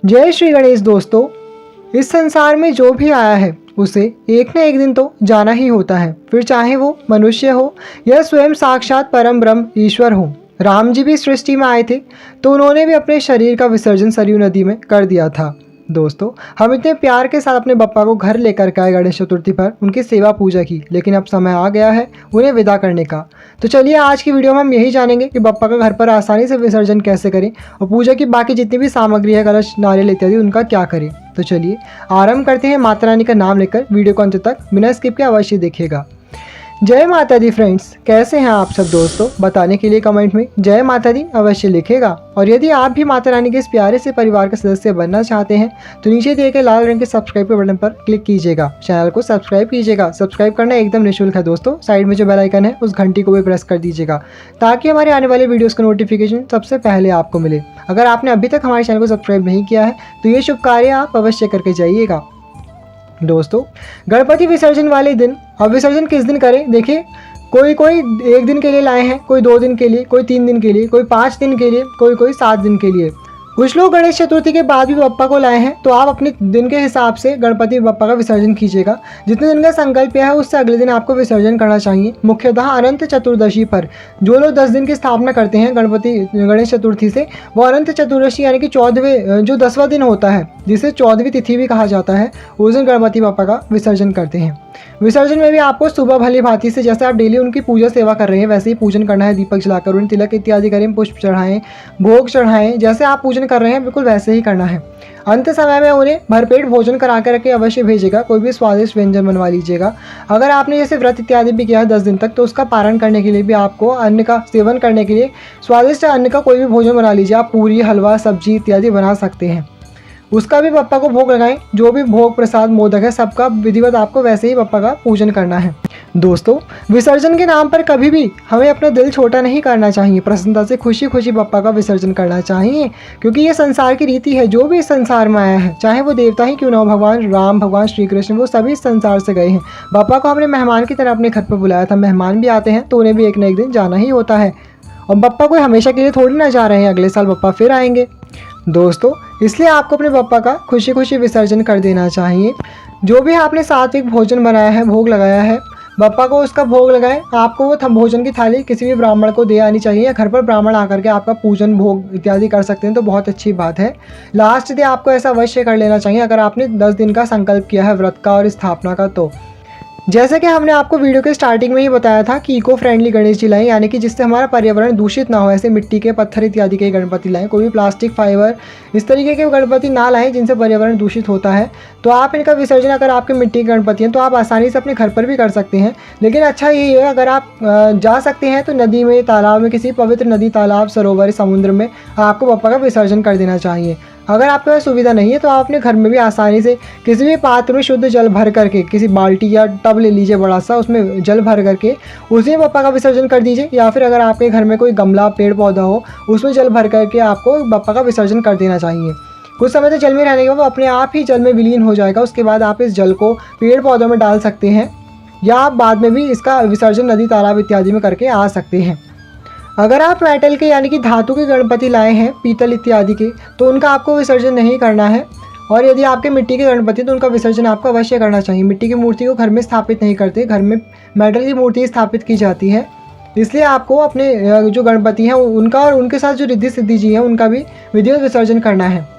जय श्री गणेश दोस्तों। इस संसार में जो भी आया है उसे एक न एक दिन तो जाना ही होता है, फिर चाहे वो मनुष्य हो या स्वयं साक्षात परम ब्रह्म ईश्वर हो। राम जी भी सृष्टि में आए थे तो उन्होंने भी अपने शरीर का विसर्जन सरयू नदी में कर दिया था। दोस्तों, हम इतने प्यार के साथ अपने बप्पा को घर लेकर के आए गणेश चतुर्थी पर, उनकी सेवा पूजा की, लेकिन अब समय आ गया है उन्हें विदा करने का। तो चलिए आज की वीडियो में हम यही जानेंगे कि बप्पा का घर पर आसानी से विसर्जन कैसे करें और पूजा की बाकी जितनी भी सामग्री है, कलश, नारियल इत्यादि, उनका क्या करें। तो चलिए आरंभ करते हैं माता रानी का नाम लेकर। वीडियो को अंत तक बिना स्किप के अवश्य देखिएगा। जय माता दी फ्रेंड्स, कैसे हैं आप सब दोस्तों? बताने के लिए कमेंट में जय माता दी अवश्य लिखेगा। और यदि आप भी माता रानी के इस प्यारे से परिवार के सदस्य बनना चाहते हैं तो नीचे दिए गए लाल रंग के सब्सक्राइब के बटन पर क्लिक कीजिएगा, चैनल को सब्सक्राइब कीजिएगा। सब्सक्राइब करना एकदम निःशुल्क है दोस्तों। साइड में जो बेल आइकन है उस घंटी को भी प्रेस कर दीजिएगा ताकि हमारे आने वाले वीडियोज़ का नोटिफिकेशन सबसे पहले आपको मिले। अगर आपने अभी तक हमारे चैनल को सब्सक्राइब नहीं किया है तो ये शुभ कार्य आप अवश्य करके जाइएगा। दोस्तों, गणपति विसर्जन वाले दिन, अब विसर्जन किस दिन करें? देखिए, कोई एक दिन के लिए लाए हैं, कोई 2 दिन के लिए, कोई 3 दिन के लिए, कोई 5 दिन के लिए, कोई 7 दिन के लिए। कुछ लोग गणेश चतुर्थी के बाद भी बप्पा को लाए हैं, तो आप अपने दिन के हिसाब से गणपति बप्पा का विसर्जन कीजिएगा। जितने दिन का संकल्प है उससे अगले दिन आपको विसर्जन करना चाहिए। मुख्यतः अनंत चतुर्दशी पर जो लोग 10 दिन की स्थापना करते हैं गणेश चतुर्थी से, वो अनंत चतुर्दशी यानी कि 14वें जो 10वां दिन होता है, जिसे 14वीं तिथि भी कहा जाता है, उस दिन गणपति बप्पा का विसर्जन करते हैं। विसर्जन में भी आपको सुबह भली भांति से, जैसे आप डेली उनकी पूजा सेवा कर रहे हैं, वैसे ही पूजन करना है। दीपक जलाकर उन्हें तिलक इत्यादि करें, पुष्प चढ़ाएं, भोग चढ़ाएं। जैसे आप पूजन कर रहे हैं बिल्कुल वैसे ही करना है। अंत समय में उन्हें भरपेट भोजन करा कर के अवश्य भेजेगा। कोई भी स्वादिष्ट व्यंजन बनवा लीजिएगा। अगर आपने जैसे व्रत इत्यादि भी किया है 10 दिन तक, तो उसका पारण करने के लिए भी आपको अन्न का सेवन करने के लिए स्वादिष्ट अन्न का कोई भी भोजन बना लीजिए। आप पूरी, हलवा, सब्जी इत्यादि बना सकते हैं। उसका भी बप्पा को भोग लगाएं। जो भी भोग, प्रसाद, मोदक है, सबका विधिवत आपको वैसे ही बप्पा का पूजन करना है। दोस्तों, विसर्जन के नाम पर कभी भी हमें अपना दिल छोटा नहीं करना चाहिए। प्रसन्नता से खुशी खुशी बप्पा का विसर्जन करना चाहिए, क्योंकि ये संसार की रीति है। जो भी इस संसार में आया है, चाहे वो देवता ही क्यों ना हो, भगवान राम, भगवान श्री कृष्ण, वो सभी इस संसार से गए हैं। बप्पा को हमने मेहमान की तरह अपने घर पर बुलाया था। मेहमान भी आते हैं तो उन्हें भी एक न एक दिन जाना ही होता है। और बप्पा कोई हमेशा के लिए थोड़ी ना जा रहे हैं, अगले साल बप्पा फिर आएंगे। दोस्तों, इसलिए आपको अपने बप्पा का खुशी खुशी विसर्जन कर देना चाहिए। जो भी आपने सात्विक भोजन बनाया है, भोग लगाया है, बप्पा को उसका भोग लगाएं। आपको वो भोजन की थाली किसी भी ब्राह्मण को दे आनी चाहिए, या घर पर ब्राह्मण आकर के आपका पूजन भोग इत्यादि कर सकते हैं, तो बहुत अच्छी बात है। लास्ट डे आपको ऐसा अवश्य कर लेना चाहिए अगर आपने 10 दिन का संकल्प किया है व्रत का और स्थापना का। तो जैसे कि हमने आपको वीडियो के स्टार्टिंग में ही बताया था कि इको फ्रेंडली गणेश जी लाएं, यानी कि जिससे हमारा पर्यावरण दूषित ना हो। ऐसे मिट्टी के, पत्थर इत्यादि के गणपति लाएं। कोई भी प्लास्टिक, फाइबर, इस तरीके के गणपति ना लाएं जिनसे पर्यावरण दूषित होता है। तो आप इनका विसर्जन, अगर आपके मिट्टी के गणपति हैं तो आप आसानी से अपने घर पर भी कर सकते हैं। लेकिन अच्छा यही है, अगर आप जा सकते हैं तो नदी में, तालाब में, किसी पवित्र नदी, तालाब, सरोवर, समुद्र में आपको बप्पा का विसर्जन कर देना चाहिए। अगर आपके पास सुविधा नहीं है तो आप अपने घर में भी आसानी से किसी भी पात्र में शुद्ध जल भर करके, किसी बाल्टी या टब ले लीजिए बड़ा सा, उसमें जल भर करके उसी में बप्पा का विसर्जन कर दीजिए। या फिर अगर आपके घर में कोई गमला, पेड़ पौधा हो, उसमें जल भर करके आपको बप्पा का विसर्जन कर देना चाहिए। कुछ समय तक जल में रहने के बाद वो अपने आप ही जल में विलीन हो जाएगा। उसके बाद आप इस जल को पेड़ पौधों में डाल सकते हैं, या आप बाद में भी इसका विसर्जन नदी, तालाब इत्यादि में करके आ सकते हैं। अगर आप मेटल के यानी कि धातु के गणपति लाए हैं, पीतल इत्यादि के, तो उनका आपको विसर्जन नहीं करना है। और यदि आपके मिट्टी के गणपति, तो उनका विसर्जन आपको अवश्य करना चाहिए। मिट्टी की मूर्ति को घर में स्थापित नहीं करते, घर में मेटल की मूर्ति स्थापित की जाती है। इसलिए आपको अपने जो गणपति हैं उनका और उनके साथ जो रिद्धि सिद्धि जी हैं उनका भी विधिवत विसर्जन करना है।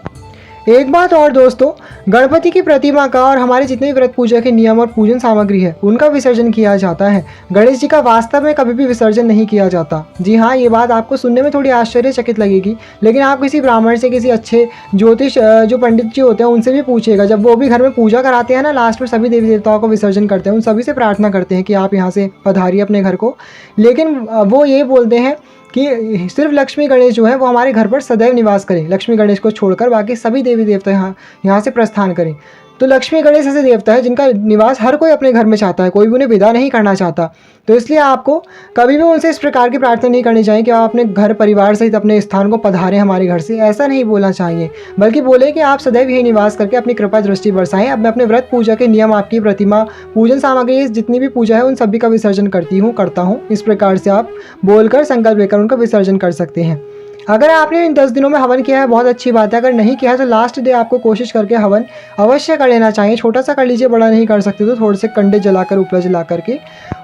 एक बात और दोस्तों, गणपति की प्रतिमा का और हमारे जितने भी व्रत पूजा के नियम और पूजन सामग्री है उनका विसर्जन किया जाता है। गणेश जी का वास्तव में कभी भी विसर्जन नहीं किया जाता। जी हाँ, ये बात आपको सुनने में थोड़ी आश्चर्यचकित लगेगी, लेकिन आप किसी ब्राह्मण से, किसी अच्छे ज्योतिष जो पंडित जी होते हैं उनसे भी पूछिएगा। जब वो भी घर में पूजा कराते हैं ना, लास्ट में सभी देवी देवताओं को विसर्जन करते हैं, उन सभी से प्रार्थना करते हैं कि आप यहाँ से पधारिए अपने घर को। लेकिन वो ये बोलते हैं कि सिर्फ लक्ष्मी गणेश जो है वो हमारे घर पर सदैव निवास करें। लक्ष्मी गणेश को छोड़कर बाकी सभी देवी देवता यहाँ से प्रस्थान करें। तो लक्ष्मी गणेश ऐसे देवता है जिनका निवास हर कोई अपने घर में चाहता है, कोई भी उन्हें विदा नहीं करना चाहता। तो इसलिए आपको कभी भी उनसे इस प्रकार की प्रार्थना नहीं करनी चाहिए कि आप अपने घर परिवार सहित अपने स्थान को पधारें हमारे घर से, ऐसा नहीं बोलना चाहिए। बल्कि बोले कि आप सदैव यही निवास करके अपनी कृपा दृष्टि बरसाएं। अब मैं अपने व्रत पूजा के नियम, आपकी प्रतिमा, पूजन सामग्री, जितनी भी पूजा है उन सभी का विसर्जन करता हूँ। इस प्रकार से आप बोलकर, संकल्प लेकर उनका विसर्जन कर सकते हैं। अगर आपने इन 10 दिनों में हवन किया है बहुत अच्छी बात है, अगर नहीं किया है तो लास्ट डे आपको कोशिश करके हवन अवश्य कर लेना चाहिए। छोटा सा कर लीजिए, बड़ा नहीं कर सकते तो थोड़े से कंडे जलाकर ऊपर जला करके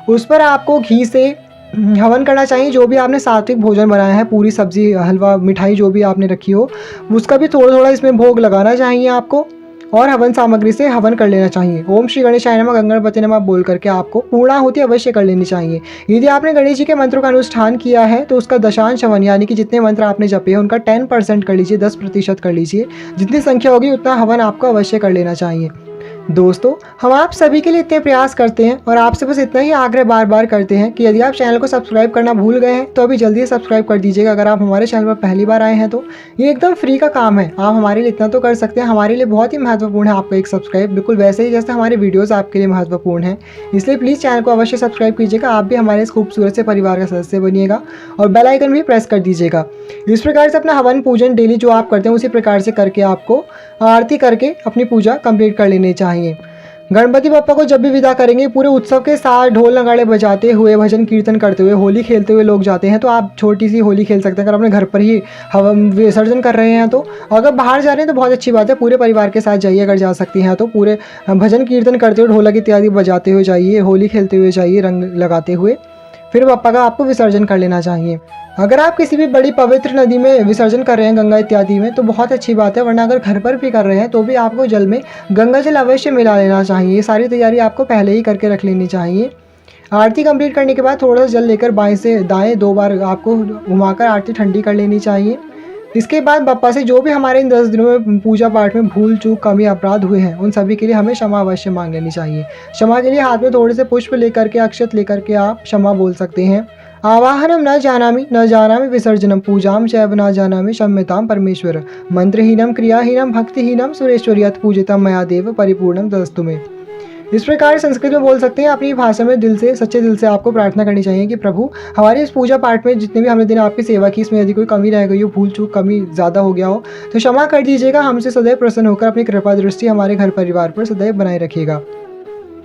उस पर आपको घी से हवन करना चाहिए। जो भी आपने सात्विक भोजन बनाया है, पूरी सब्जी हलवा मिठाई जो भी आपने रखी हो उसका भी थोड़ा थोड़ा इसमें भोग लगाना चाहिए आपको, और हवन सामग्री से हवन कर लेना चाहिए। ओम श्री गणेशाय नमः गंगणपति नमः बोल करके आपको पूर्णाहुति अवश्य कर लेनी चाहिए। यदि आपने गणेश जी के मंत्रों का अनुष्ठान किया है तो उसका दशांश हवन यानी कि जितने मंत्र आपने जपे हैं उनका 10% कर लीजिए, 10% कर लीजिए। जितनी संख्या होगी उतना हवन आपको अवश्य कर लेना चाहिए। दोस्तों, हम आप सभी के लिए इतने प्रयास करते हैं और आपसे बस इतना ही आग्रह बार बार करते हैं कि यदि आप चैनल को सब्सक्राइब करना भूल गए हैं तो अभी जल्दी सब्सक्राइब कर दीजिएगा। अगर आप हमारे चैनल पर पहली बार आए हैं तो ये एकदम फ्री का काम है, आप हमारे लिए इतना तो कर सकते हैं। हमारे लिए बहुत ही महत्वपूर्ण है आपका एक सब्सक्राइब, बिल्कुल वैसे ही जैसे हमारे वीडियोज़ आपके लिए महत्वपूर्ण है। इसलिए प्लीज़ चैनल को अवश्य सब्सक्राइब कीजिएगा, आप भी हमारे इस खूबसूरत से परिवार का सदस्य बनिएगा और बेल आइकन भी प्रेस कर दीजिएगा। इस प्रकार से अपना हवन पूजन डेली जो आप करते हैं उसी प्रकार से करके आपको आरती करके अपनी पूजा कंप्लीट कर लेनी चाहिए। गणपति बप्पा को जब भी विदा करेंगे पूरे उत्सव के साथ ढोल नगाड़े बजाते हुए, भजन कीर्तन करते हुए, होली खेलते हुए लोग जाते हैं। तो आप छोटी सी होली खेल सकते हैं अगर अपने घर पर ही हवन विसर्जन कर रहे हैं तो। अगर बाहर जा रहे हैं तो बहुत अच्छी बात है, पूरे परिवार के साथ जाइए अगर जा सकती हैं तो। पूरे भजन कीर्तन करते हुए, ढोलक इत्यादि बजाते हुए जाइए, होली खेलते हुए जाइए, रंग लगाते हुए, फिर बप्पा का आपको विसर्जन कर लेना चाहिए। अगर आप किसी भी बड़ी पवित्र नदी में विसर्जन कर रहे हैं, गंगा इत्यादि में, तो बहुत अच्छी बात है, वरना अगर घर पर भी कर रहे हैं तो भी आपको जल में गंगा जल अवश्य मिला लेना चाहिए। ये सारी तैयारी आपको पहले ही करके रख लेनी चाहिए। आरती कंप्लीट करने के बाद थोड़ा सा जल लेकर बाएं से दाएं 2 बार आपको घुमाकर आरती ठंडी कर लेनी चाहिए। इसके बाद बप्पा से जो भी हमारे इन 10 दिनों में पूजा पाठ में भूल चूक कमी अपराध हुए हैं उन सभी के लिए हमें क्षमा अवश्य मांग लेनी चाहिए। क्षमा के लिए हाथ में थोड़े से पुष्प लेकर के, अक्षत लेकर के आप क्षमा बोल सकते हैं। आवाहनम न जानामि विसर्जनम पूजाम चैव न जानामि क्षम्यताम परमेश्वर मंत्रहीनम क्रियाहीनम भक्तिहीनम सुरेश्वरी यत् पूजितम मया देव परिपूर्णम तदस्तु मे। इस प्रकार संस्कृत में बोल सकते हैं। अपनी भाषा में दिल से, सच्चे दिल से आपको प्रार्थना करनी चाहिए कि प्रभु हमारे इस पूजा पाठ में जितने भी हमने दिन आपकी सेवा की, इसमें यदि कोई कमी रह गई हो, भूल चूक कमी ज़्यादा हो गया हो तो क्षमा कर दीजिएगा। हमसे सदैव प्रसन्न होकर अपनी कृपा दृष्टि हमारे घर परिवार पर सदैव बनाए रखिएगा।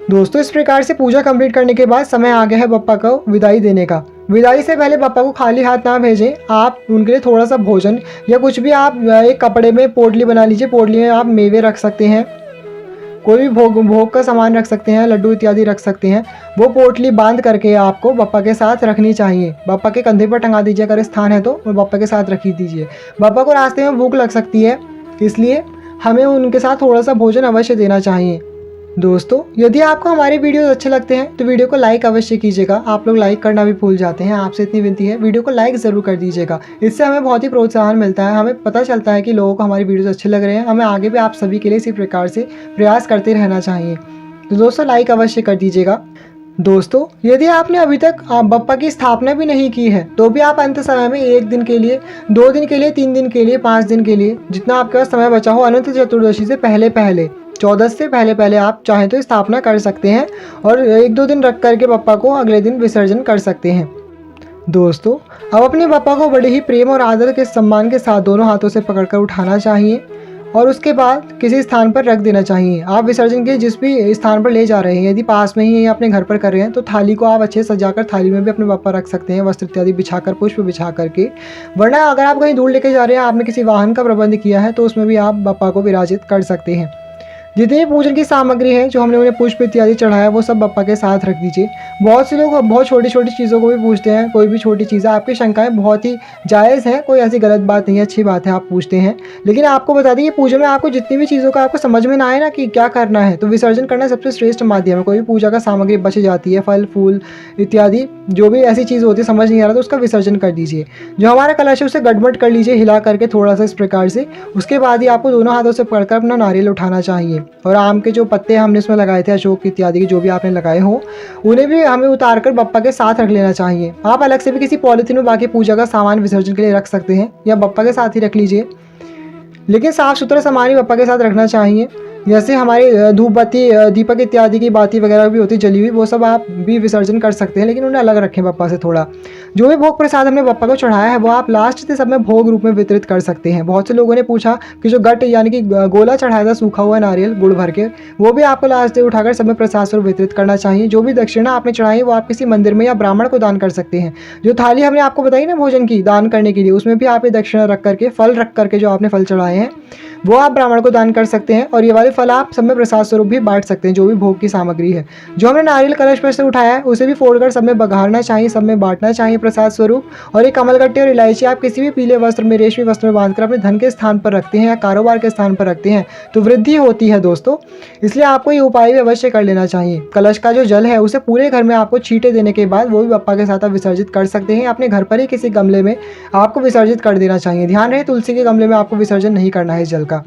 दोस्तों, इस प्रकार से पूजा कंप्लीट करने के बाद समय आ गया है बप्पा को विदाई देने का। विदाई से पहले बप्पा को खाली हाथ ना भेजें। आप उनके लिए थोड़ा सा भोजन या कुछ भी आप एक कपड़े में पोटली बना लीजिए, पोटली में आप मेवे रख सकते हैं, कोई भी भोग का सामान रख सकते हैं, लड्डू इत्यादि रख सकते हैं। वो पोटली बांध करके आपको बप्पा के साथ रखनी चाहिए। बप्पा के कंधे पर टंगा दीजिए अगर स्थान है तो, बप्पा के साथ रखी दीजिए। बप्पा को रास्ते में भूख लग सकती है, इसलिए हमें उनके साथ थोड़ा सा भोजन अवश्य देना चाहिए। दोस्तों, यदि आपको हमारे वीडियोस अच्छे लगते हैं तो वीडियो को लाइक अवश्य कीजिएगा। आप लोग लाइक करना भी भूल जाते हैं, आपसे इतनी विनती है वीडियो को लाइक ज़रूर कर दीजिएगा। इससे हमें बहुत ही प्रोत्साहन मिलता है, हमें पता चलता है कि लोगों को हमारी वीडियोस अच्छे लग रहे हैं। हमें आगे भी आप सभी के लिए इसी प्रकार से प्रयास करते रहना चाहिए। तो दोस्तों, लाइक अवश्य कर दीजिएगा। दोस्तों, यदि आपने अभी तक बप्पा की स्थापना भी नहीं की है तो भी आप अंत समय में 1 दिन के लिए, 2 दिन के लिए, 3 दिन के लिए, 5 दिन के लिए, जितना आपके पास समय बचा हो, अनंत चतुर्दशी से पहले 14 से पहले आप चाहें तो स्थापना कर सकते हैं और 1-2 दिन रख करके बप्पा को अगले दिन विसर्जन कर सकते हैं। दोस्तों, अब अपने बप्पा को बड़े ही प्रेम और आदर के सम्मान के साथ दोनों हाथों से पकड़कर उठाना चाहिए और उसके बाद किसी स्थान पर रख देना चाहिए। आप विसर्जन के जिस भी स्थान पर ले जा रहे हैं, यदि पास में ही या अपने घर पर कर रहे हैं तो थाली को आप अच्छे सजाकर थाली में भी अपने बप्पा रख सकते हैं, वस्त्र इत्यादि बिछाकर, पुष्प बिछा करके। वरना अगर आप कहीं दूर लेके जा रहे हैं, आपने किसी वाहन का प्रबंध किया है तो उसमें भी आप बप्पा को विराजित कर सकते हैं। जितनी पूजन की सामग्री है जो हमने उन्हें पुष्प इत्यादि चढ़ाया वो सब बप्पा के साथ रख दीजिए। बहुत से लोग बहुत छोटी छोटी चीज़ों को भी पूछते हैं, कोई भी छोटी चीज़ है, आपकी शंकाएं बहुत ही जायज़ हैं, कोई ऐसी गलत बात नहीं है, अच्छी बात है आप पूछते हैं। लेकिन आपको बता दें कि पूजा में आपको जितनी भी चीज़ों का आपको समझ में ना आए ना कि क्या करना है, तो विसर्जन करना सबसे श्रेष्ठ माध्यम है। कोई भी पूजा का सामग्री बच जाती है, फल फूल इत्यादि जो भी ऐसी चीज़ होती है समझ नहीं आ रहा तो उसका विसर्जन कर दीजिए। जो हमारा कलश है उसे गड़बड़ कर लीजिए हिला करके थोड़ा सा इस प्रकार से। उसके बाद ही आपको दोनों हाथों से पकड़कर अपना नारियल उठाना चाहिए और आम के जो पत्ते हमने इसमें लगाए थे, अशोक इत्यादि के जो भी आपने लगाए हो, उन्हें भी हमें उतार कर बप्पा के साथ रख लेना चाहिए। आप अलग से भी किसी पॉलीथीन में बाकी पूजा का सामान विसर्जन के लिए रख सकते हैं या बप्पा के साथ ही रख लीजिए, लेकिन साफ सुथरा सामान ही बप्पा के साथ रखना चाहिए। जैसे हमारे धूप बत्ती दीपक इत्यादि की बाती वगैरह भी होती जली हुई, वो सब आप भी विसर्जन कर सकते हैं, लेकिन उन्हें अलग रखें बप्पा से थोड़ा। जो भी भोग प्रसाद हमने बप्पा को चढ़ाया है वो आप लास्ट के समय भोग रूप में वितरित कर सकते हैं। बहुत से लोगों ने पूछा कि जो गट यानी कि गोला चढ़ाया था सूखा हुआ नारियल गुड़ भर के, वो भी आपको लास्ट डे उठाकर सब में प्रसाद स्वरूप वितरित करना चाहिए। जो भी दक्षिणा आपने चढ़ाई वो आप किसी मंदिर में या ब्राह्मण को दान कर सकते हैं। जो थाली हमने आपको बताई ना भोजन की दान करने के लिए, उसमें भी आप ये दक्षिणा रख करके, फल रख करके जो आपने फल चढ़ाए हैं वो आप ब्राह्मण को दान कर सकते हैं। और ये वाले फल आप सब में प्रसाद स्वरूप भी बांट सकते हैं, जो भी भोग की सामग्री है। जो हमने नारियल कलश पर से उठाया है उसे भी फोड़कर सब में बघारना चाहिए, सब में बांटना चाहिए प्रसाद स्वरूप। और ये कमलगट्टे और इलायची आप किसी भी पीले वस्त्र में, रेशमी वस्त्र में बांधकर अपने धन के स्थान पर रखते हैं या कारोबार के स्थान पर रखते हैं तो वृद्धि होती है दोस्तों। इसलिए आपको ये उपाय भी अवश्य कर लेना चाहिए। कलश का जो जल है उसे पूरे घर में आपको छींटे देने के बाद वो भी बप्पा के साथ आप विसर्जित कर सकते हैं। अपने घर पर ही किसी गमले में आपको विसर्जित कर देना चाहिए। ध्यान रहे तुलसी के गमले में आपको विसर्जन नहीं करना है इस जल का।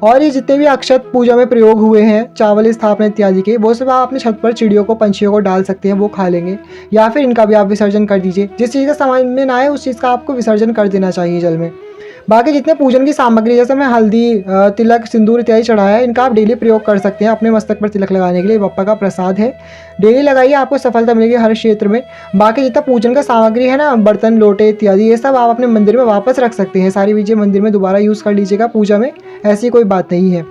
और ये जितने भी अक्षत पूजा में प्रयोग हुए हैं, चावल स्थापना इत्यादि के, वो सब आप अपने छत पर चिड़ियों को, पंछियों को डाल सकते हैं, वो खा लेंगे। या फिर इनका भी आप विसर्जन कर दीजिए। जिस चीज़ का समझ में ना आए उस चीज़ का आपको विसर्जन कर देना चाहिए जल में। बाकी जितने पूजन की सामग्री, जैसे मैं हल्दी, तिलक, सिंदूर इत्यादि चढ़ाया है, इनका आप डेली प्रयोग कर सकते हैं अपने मस्तक पर तिलक लगाने के लिए। बप्पा का प्रसाद है, डेली लगाइए, आपको सफलता मिलेगी हर क्षेत्र में। बाकी जितना पूजन का सामग्री है ना, बर्तन, लोटे इत्यादि, ये सब आप अपने मंदिर में वापस रख सकते हैं। सारी चीज़ें मंदिर में दोबारा यूज़ कर लीजिएगा पूजा में, ऐसी कोई बात नहीं है।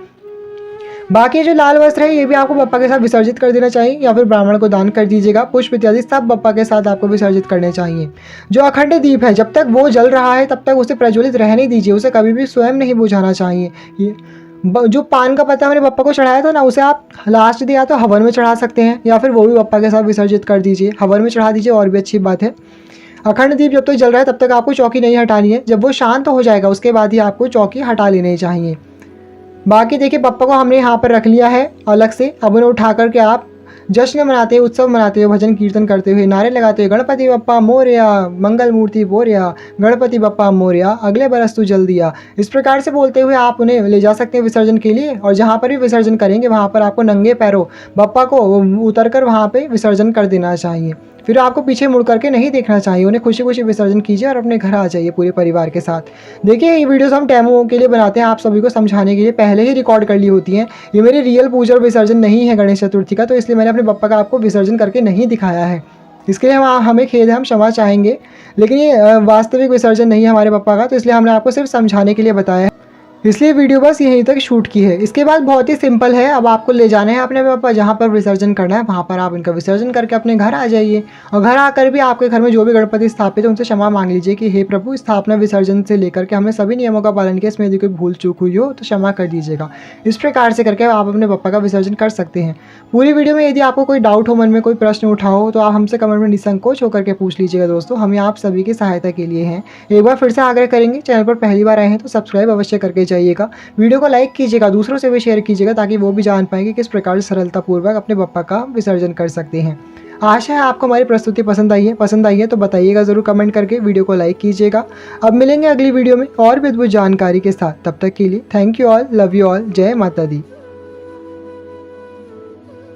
बाकी जो लाल वस्त्र है ये भी आपको बप्पा के साथ विसर्जित कर देना चाहिए या फिर ब्राह्मण को दान कर दीजिएगा। पुष्प इत्यादि सब बप्पा के साथ आपको विसर्जित करने चाहिए। जो अखंड दीप है जब तक वो जल रहा है तब तक उसे प्रज्वलित रहने दीजिए, उसे कभी भी स्वयं नहीं बुझाना चाहिए। ये जो पान का पत्ता हमने बप्पा को चढ़ाया था ना, उसे आप लास्ट डे या तो हवन में चढ़ा सकते हैं या फिर वो भी बप्पा के साथ विसर्जित कर दीजिए। हवन में चढ़ा दीजिए और भी अच्छी बात है। अखंड दीप जब तक जल रहा है तब तक आपको चौकी नहीं हटानी है। जब वो शांत हो जाएगा उसके बाद ही आपको चौकी हटा लेनी चाहिए। बाकी देखिए बप्पा को हमने यहाँ पर रख लिया है अलग से। अब उन्हें उठा करके आप जश्न मनाते हुए, उत्सव मनाते हुए, भजन कीर्तन करते हुए, नारे लगाते हुए, गणपति बप्पा मोरया, मंगल मूर्ति बोरिया, गणपति बप्पा मोरया, अगले बरस तू जल्दी आ, इस प्रकार से बोलते हुए आप उन्हें ले जा सकते हैं विसर्जन के लिए। और जहाँ पर भी विसर्जन करेंगे वहाँ पर आपको नंगे पैरों बप्पा को उतर कर वहाँ पर विसर्जन कर देना चाहिए। फिर आपको पीछे मुड़ करके नहीं देखना चाहिए। उन्हें खुशी खुशी विसर्जन कीजिए और अपने घर आ जाइए पूरे परिवार के साथ। देखिए ये वीडियोस हम डेमो के लिए बनाते हैं, आप सभी को समझाने के लिए, पहले ही रिकॉर्ड कर ली होती हैं। ये मेरी रियल पूजा और विसर्जन नहीं है गणेश चतुर्थी का, तो इसलिए मैंने अपने बप्पा का आपको विसर्जन करके नहीं दिखाया है। इसके लिए हमें खेद है, हम क्षमा चाहेंगे। लेकिन ये वास्तविक विसर्जन नहीं है हमारे बप्पा का, तो इसलिए हमने आपको सिर्फ समझाने के लिए बताया है। इसलिए वीडियो बस यहीं तक शूट की है। इसके बाद बहुत ही सिंपल है, अब आपको ले जाना है अपने पापा जहाँ पर विसर्जन करना है, वहाँ पर आप इनका विसर्जन करके अपने घर आ जाइए। और घर आकर भी आपके घर में जो भी गणपति स्थापित है उनसे क्षमा मांग लीजिए कि हे प्रभु, स्थापना विसर्जन से लेकर के हमने सभी नियमों का पालन किया, इसमें यदि कोई भूल चूक हुई हो तो क्षमा कर दीजिएगा। इस प्रकार से करके आप अपने पापा का विसर्जन कर सकते हैं। पूरी वीडियो में यदि आपको कोई डाउट हो, मन में कोई प्रश्न उठा हो, तो आप हमसे कमेंट में निसंकोच होकर के पूछ लीजिएगा दोस्तों, हमें आप सभी की सहायता के लिए हैं। एक बार फिर से आग्रह करेंगे, चैनल पर पहली बार आए हैं तो सब्सक्राइब अवश्य करके जाइएगा। वीडियो को लाइक कीजिएगा, दूसरों से भी शेयर कीजिएगा ताकि वो भी जान पाएंगे किस प्रकार से सरलतापूर्वक अपने बप्पा का विसर्जन कर सकते हैं। आशा है आपको हमारी प्रस्तुति पसंद आई है तो बताइएगा ज़रूर कमेंट करके, वीडियो को लाइक कीजिएगा। अब मिलेंगे अगली वीडियो में और भी अद्भुत जानकारी के साथ, तब तक के लिए thank you all, love you all, जय माता दी।